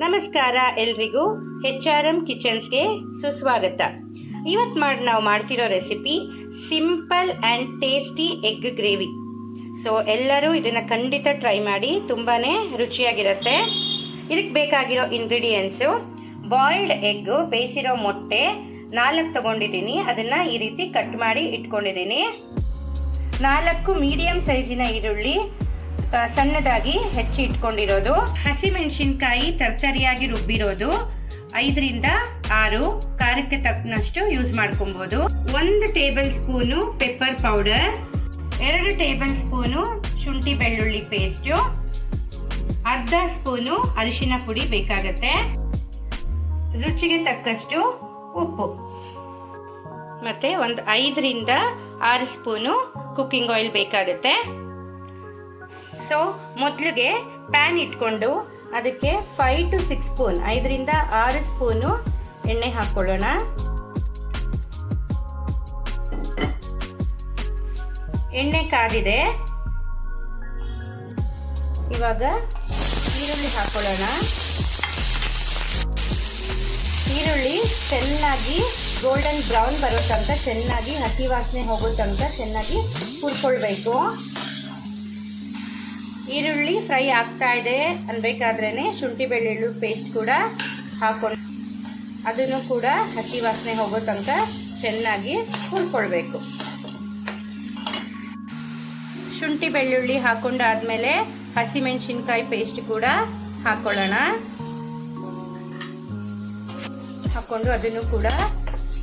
ನಮಸ್ಕಾರ ಎಲ್ರಿಗೂ HRM ಕಿಚನ್ಸ್ಗೆ ಸುಸ್ವಾಗತ. ಇವತ್ತು ನಾವು ಮಾಡ್ತಿರೋ recipe simple and tasty egg gravy. So ಎಲ್ಲರೂ ಇದನ್ನು ಖಂಡಿತ ಟ್ರೈ ಮಾಡಿ, ತುಂಬಾ ರುಚಿಯಾಗಿರುತ್ತೆ. ಇದಕ್ಕೆ ಬೇಕಾಗಿರೋ ಇಂಗ್ರೀಡಿಯೆಂಟ್ಸು: ಬಾಯ್ಲ್ಡ್ ಎಗ್ಗು, ಬೇಯಿಸಿರೋ ಮೊಟ್ಟೆ 4 ತೊಗೊಂಡಿದ್ದೀನಿ. ಅದನ್ನು ಈ ರೀತಿ ಕಟ್ ಮಾಡಿ ಇಟ್ಕೊಂಡಿದ್ದೀನಿ. 4 ಮೀಡಿಯಂ ಸೈಜಿನ ಈರುಳ್ಳಿ ಸಣ್ಣದಾಗಿ ಹೆಚ್ಚಿ ಇಟ್ಕೊಂಡಿರೋದು. ಹಸಿಮೆಣಸಿನ್ಕಾಯಿ ತರತರಿಯಾಗಿ ರುಬ್ಬಿರೋದು 5 ರಿಂದ 6, ಖಾರಕ್ಕೆ ತಕ್ಕನಷ್ಟು ಯೂಸ್ ಮಾಡ್ಕೊಬಹುದು. 1 table spoon pepper powder, 2 table spoon ಶುಂಠಿ ಬೆಳ್ಳುಳ್ಳಿ ಪೇಸ್ಟು, ಅರ್ಧ ಸ್ಪೂನು ಅರಿಶಿನ ಪುಡಿ ಬೇಕಾಗತ್ತೆ, ರುಚಿಗೆ ತಕ್ಕಷ್ಟು ಉಪ್ಪು, ಮತ್ತೆ ಒಂದು 5 ರಿಂದ 6 ಸ್ಪೂನು ಕುಕ್ಕಿಂಗ್ ಆಯಿಲ್ ಬೇಕಾಗತ್ತೆ. ಸೊ ಮೊದಲಿಗೆ ಪ್ಯಾನ್ ಇಟ್ಕೊಂಡು ಅದಕ್ಕೆ 5 to 6 ಸ್ಪೂನ್ 5 ರಿಂದ 6 ಸ್ಪೂನು ಎಣ್ಣೆ ಹಾಕೊಳ್ಳೋಣ. ಎಣ್ಣೆ ಕಾದಿದೆ. ಇವಾಗ ಈರುಳ್ಳಿ ಹಾಕೊಳ್ಳೋಣ. ಈರುಳ್ಳಿ ಚೆನ್ನಾಗಿ ಗೋಲ್ಡನ್ ಬ್ರೌನ್ ಬರೋ ತನಕ, ಚೆನ್ನಾಗಿ ಹಸಿ ವಾಸನೆ ಹೋಗೋ ತನಕ ಚೆನ್ನಾಗಿ ಹುರ್ಕೊಳ್ಬೇಕು. ಈರುಳ್ಳಿ ಫ್ರೈ ಆಗ್ತಾ ಇದೆ ಅನ್ಬೇಕಾದ್ರೇನೆ ಶುಂಠಿ ಬೆಳ್ಳುಳ್ಳಿ ಪೇಸ್ಟ್ ಕೂಡ ಹಾಕೊಂಡು ಅದನ್ನು ಕೂಡ ಹಸಿ ವಾಸನೆ ಹೋಗೋ ತನಕ ಚೆನ್ನಾಗಿ ಹುರ್ಕೊಳ್ಬೇಕು. ಶುಂಠಿ ಬೆಳ್ಳುಳ್ಳಿ ಹಾಕೊಂಡಾದ್ಮೇಲೆ ಹಸಿಮೆಣಸಿನ್ಕಾಯಿ ಪೇಸ್ಟ್ ಕೂಡ ಹಾಕೊಳ್ಳೋಣ. ಹಾಕೊಂಡು ಅದನ್ನು ಕೂಡ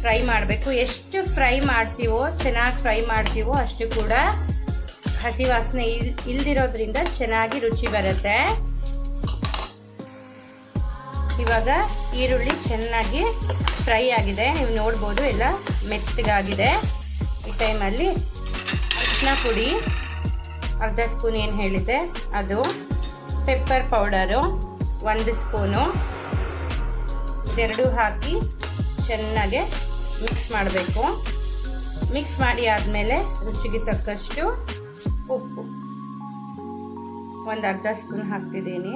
ಫ್ರೈ ಮಾಡಬೇಕು. ಎಷ್ಟು ಫ್ರೈ ಮಾಡ್ತೀವೋ, ಚೆನ್ನಾಗಿ ಫ್ರೈ ಮಾಡ್ತೀವೋ ಅಷ್ಟು ಕೂಡ ಹಸಿ ವಾಸನೆ ಇಲ್ದಿರೋದ್ರಿಂದ ಚೆನ್ನಾಗಿ ರುಚಿ ಬರುತ್ತೆ. ಇವಾಗ ಈರುಳ್ಳಿ ಚೆನ್ನಾಗಿ ಫ್ರೈ ಆಗಿದೆ, ನೀವು ನೋಡ್ಬೋದು, ಎಲ್ಲ ಮೆತ್ತಗಾಗಿದೆ. ಈ ಟೈಮಲ್ಲಿ ಅರಿಶಿನ ಪುಡಿ ಅರ್ಧ ಸ್ಪೂನ್ ಏನು ಹೇಳಿದ್ದೆ ಅದು, ಪೆಪ್ಪರ್ ಪೌಡರು 1 ಸ್ಪೂನು, ಇದೆರಡು ಹಾಕಿ ಚೆನ್ನಾಗಿ ಮಿಕ್ಸ್ ಮಾಡಬೇಕು. ಮಿಕ್ಸ್ ಮಾಡಿ ಆದಮೇಲೆ ರುಚಿಗೆ ತಕ್ಕಷ್ಟು ಉಪ್ಪು, ಒಂದು ಅರ್ಧ ಸ್ಪೂನ್ ಹಾಕ್ತಿದ್ದೀನಿ,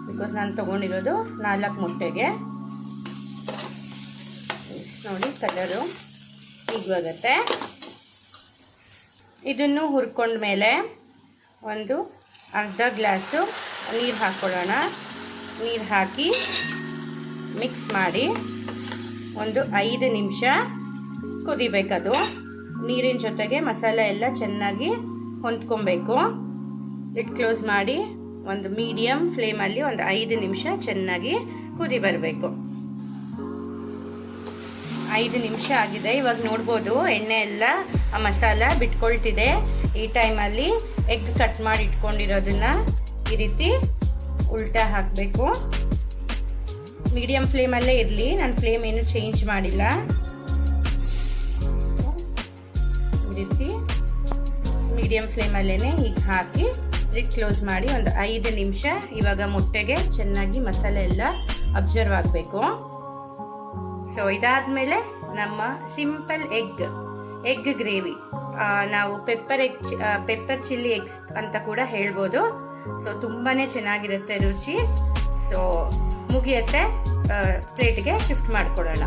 ಬಿಕಾಸ್ ನಾನು ತೊಗೊಂಡಿರೋದು 4 ಮೊಟ್ಟೆಗೆ. ನೋಡಿ ಕಲರು ಹೀಗೆ ಬರುತ್ತೆ. ಇದನ್ನು ಹುರ್ಕೊಂಡ್ಮೇಲೆ ಒಂದು ಅರ್ಧ ಗ್ಲಾಸು ನೀರು ಹಾಕ್ಕೊಳ್ಳೋಣ. ನೀರು ಹಾಕಿ ಮಿಕ್ಸ್ ಮಾಡಿ ಒಂದು 5 ನಿಮಿಷ ಕುದಿಬೇಕದು. ನೀರಿನ ಜೊತೆಗೆ ಮಸಾಲೆ ಎಲ್ಲ ಚೆನ್ನಾಗಿ ಹೊಂದ್ಕೊಬೇಕು. ಲಿಡ್ ಕ್ಲೋಸ್ ಮಾಡಿ ಒಂದು ಮೀಡಿಯಂ ಫ್ಲೇಮಲ್ಲಿ ಒಂದು 5 ನಿಮಿಷ ಚೆನ್ನಾಗಿ ಕುದಿ ಬರಬೇಕು. 5 ನಿಮಿಷ ಆಗಿದೆ. ಇವಾಗ ನೋಡ್ಬೋದು ಎಣ್ಣೆ ಎಲ್ಲ ಆ ಮಸಾಲ ಬಿಟ್ಕೊಳ್ತಿದೆ. ಈ ಟೈಮಲ್ಲಿ ಎಗ್ ಕಟ್ ಮಾಡಿ ಇಟ್ಕೊಂಡಿರೋದನ್ನ ಈ ರೀತಿ ಉಲ್ಟಾ ಹಾಕಬೇಕು. ಮೀಡಿಯಂ ಫ್ಲೇಮಲ್ಲೇ ಇರಲಿ, ನಾನು ಫ್ಲೇಮ್ ಏನು ಚೇಂಜ್ ಮಾಡಿಲ್ಲ. ಈ ರೀತಿ ಮೀಡಿಯಂ ಫ್ಲೇಮಲ್ಲೇ ಹೀಗೆ ಹಾಕಿ ಲಿಡ್ ಕ್ಲೋಸ್ ಮಾಡಿ ಒಂದು 5 ನಿಮಿಷ. ಇವಾಗ ಮೊಟ್ಟೆಗೆ ಚೆನ್ನಾಗಿ ಮಸಾಲೆ ಎಲ್ಲ ಅಬ್ಸರ್ವ್ ಆಗಬೇಕು. ಸೊ ಇದಾದಮೇಲೆ ನಮ್ಮ ಸಿಂಪಲ್ ಎಗ್ ಗ್ರೇವಿ, ನಾವು ಪೆಪ್ಪರ್ ಚಿಲ್ಲಿ ಎಗ್ಸ್ ಅಂತ ಕೂಡ ಹೇಳ್ಬೋದು. ಸೊ ತುಂಬಾ ಚೆನ್ನಾಗಿರುತ್ತೆ ರುಚಿ. ಸೊ ಮುಗಿಯುತ್ತೆ, ಪ್ಲೇಟ್ಗೆ ಶಿಫ್ಟ್ ಮಾಡ್ಕೊಳ್ಳೋಣ.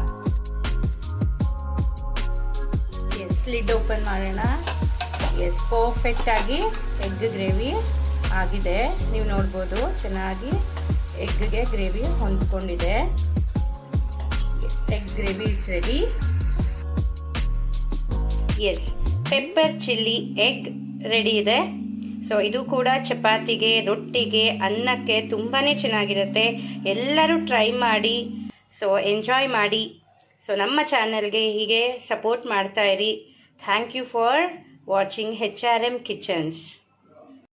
ಲಿಡ್ ಓಪನ್ ಮಾಡೋಣ. ಪರ್ಫೆಕ್ಟ್ ಆಗಿ ಎಗ್ ಗ್ರೇವಿ ಆಗಿದೆ. ನೀವು ನೋಡ್ಬೋದು ಚೆನ್ನಾಗಿ ಎಗ್ಗೆ ಗ್ರೇವಿ ಹೊಂದ್ಕೊಂಡಿದೆ. Egg gravy is ready. Pepper chilli egg ready ಇದೆ. ಸೊ ಇದು ಕೂಡ ಚಪಾತಿಗೆ, ರೊಟ್ಟಿಗೆ, ಅನ್ನಕ್ಕೆ ತುಂಬಾ ಚೆನ್ನಾಗಿರುತ್ತೆ. ಎಲ್ಲರೂ ಟ್ರೈ ಮಾಡಿ, ಸೊ ಎಂಜಾಯ್ ಮಾಡಿ. ಸೊ ನಮ್ಮ ಚಾನಲ್ಗೆ ಹೀಗೆ ಸಪೋರ್ಟ್ ಮಾಡ್ತಾ ಇರಿ. Thank you for watching HRM Kitchens.